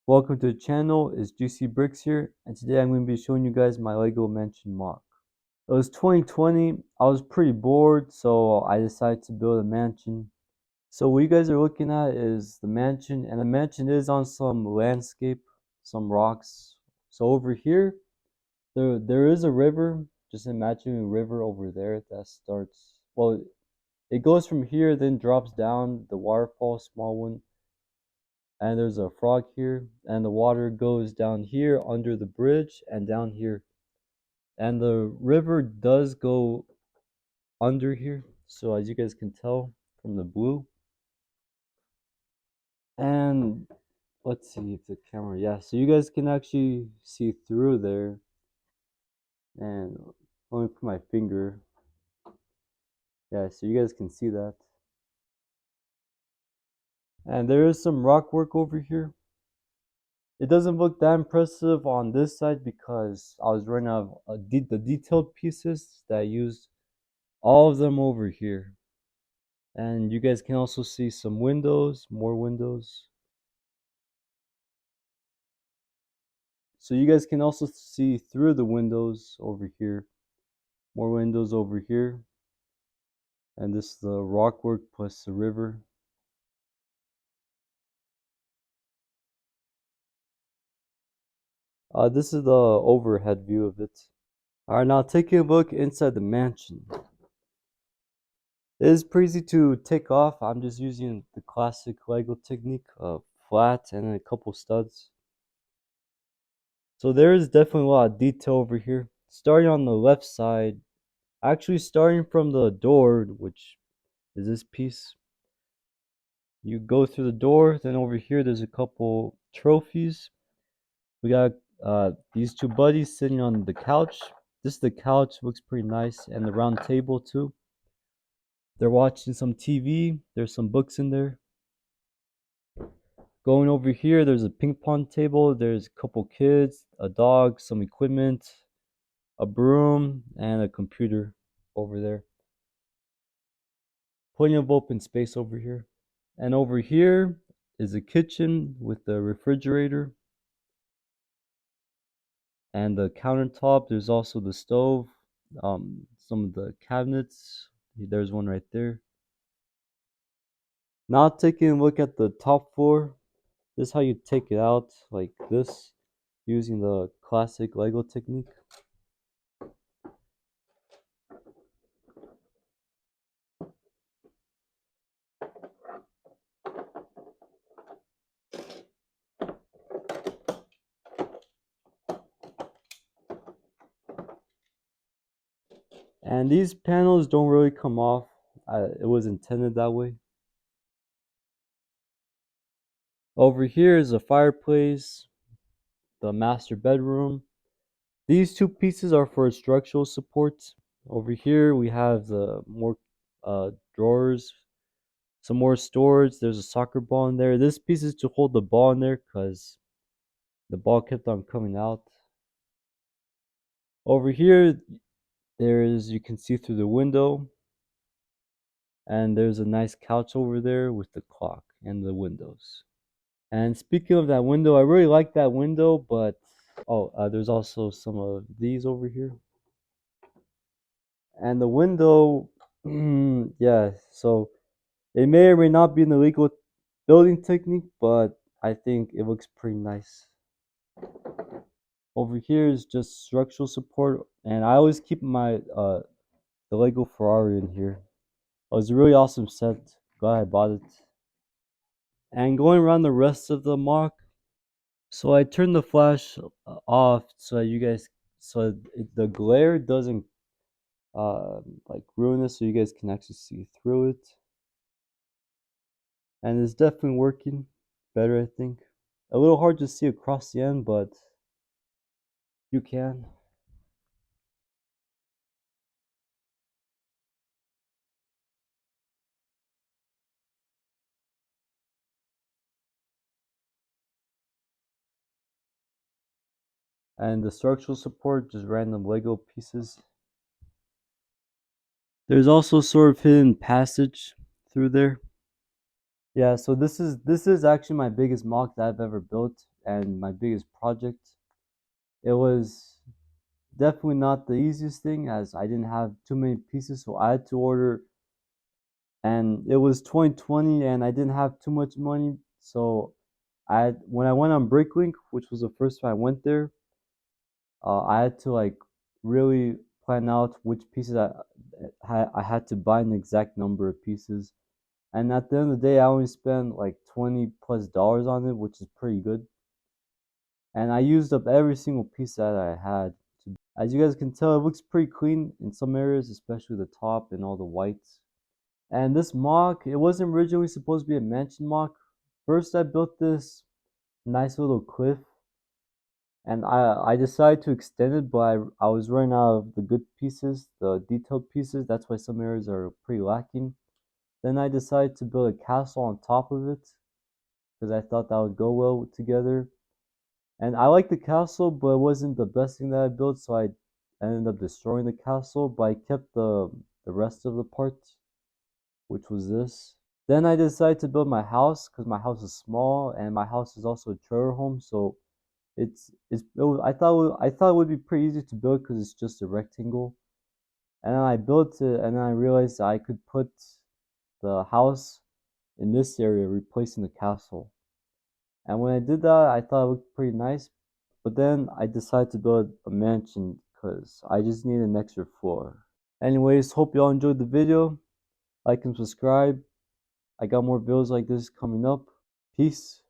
Welcome to the channel, it's GC Bricks here, and today I'm going to be showing you guys my Lego Mansion Moc. It was 2020, I was pretty bored, so I decided to build a mansion. So what you guys are looking at is the mansion, and the mansion is on some landscape, some rocks. So over here, there is a river, just imagine a river over there that starts, well, it goes from here, then drops down, the waterfall, small one, and there's a frog here, and the water goes down here under the bridge and down here, and the river does go under here, so as you guys can tell from the blue. And let's see if the camera, yeah, so you guys can actually see through there. And let me put my finger, yeah, so you guys can see that. And there is some rock work over here. It doesn't look that impressive on this side because I was running out of the detailed pieces that I used all of them over here. And you guys can also see some windows, more windows. So you guys can also see through the windows over here, more windows over here. And this is the rock work plus the river. This is the overhead view of it. Alright, now taking a look inside the mansion. It is pretty easy to take off. I'm just using the classic Lego technique of flat and a couple studs. So there is definitely a lot of detail over here. Starting on the left side, actually starting from the door, which is this piece. You go through the door, then over here there's a couple trophies. We got these two buddies sitting on the couch. This is the couch, looks pretty nice, and the round table too. They're watching some TV. There's some books in there. Going over here, there's a ping pong table. There's a couple kids, a dog, some equipment, a broom, and a computer over there. Plenty of open space over here. And over here is a kitchen with the refrigerator and the countertop. There's also the stove, some of the cabinets. There's one right there. Now taking a look at the top floor. This is how you take it out, like this, using the classic Lego technique. And these panels don't really come off. It was intended that way. Over here is a fireplace, the master bedroom. These two pieces are for structural support. Over here we have the more drawers, some more storage. There's a soccer ball in there. This piece is to hold the ball in there because the ball kept on coming out. Over here, you can see through the window, and there's a nice couch over there with the clock and the windows. And speaking of that window, I really like that window, but there's also some of these over here. And the window, yeah, so it may or may not be an illegal building technique, but I think it looks pretty nice. Over here is just structural support, and I always keep my the Lego Ferrari in here. It was a really awesome set. Glad I bought it. And going around the rest of the mock, so I turned the flash off so that the glare doesn't like ruin it, so you guys can actually see through it. And it's definitely working better, I think. A little hard to see across the end, but you can. And the structural support, just random Lego pieces. There's also sort of hidden passage through there. Yeah, so this is actually my biggest mock that I've ever built. and my biggest project. It was definitely not the easiest thing as I didn't have too many pieces, so I had to order. And it was 2020, and I didn't have too much money, so when I went on Bricklink, which was the first time I went there, I had to like really plan out which pieces I had to buy an exact number of pieces. And at the end of the day, I only spent like $20+ on it, which is pretty good. And I used up every single piece that I had. As you guys can tell, it looks pretty clean in some areas, especially the top and all the whites. And this mock, it wasn't originally supposed to be a mansion mock. First, I built this nice little cliff, and I decided to extend it, but I was running out of the good pieces, the detailed pieces. That's why some areas are pretty lacking. Then I decided to build a castle on top of it because I thought that would go well together. And I liked the castle, but it wasn't the best thing that I built, so I ended up destroying the castle. But I kept the rest of the parts, which was this. Then I decided to build my house because my house is small and my house is also a trailer home, so I thought it would be pretty easy to build because it's just a rectangle. And then I built it, and then I realized I could put the house in this area, replacing the castle. And when I did that, I thought it looked pretty nice. But then I decided to build a mansion because I just need an extra floor. Anyways, hope y'all enjoyed the video. Like and subscribe. I got more videos like this coming up. Peace.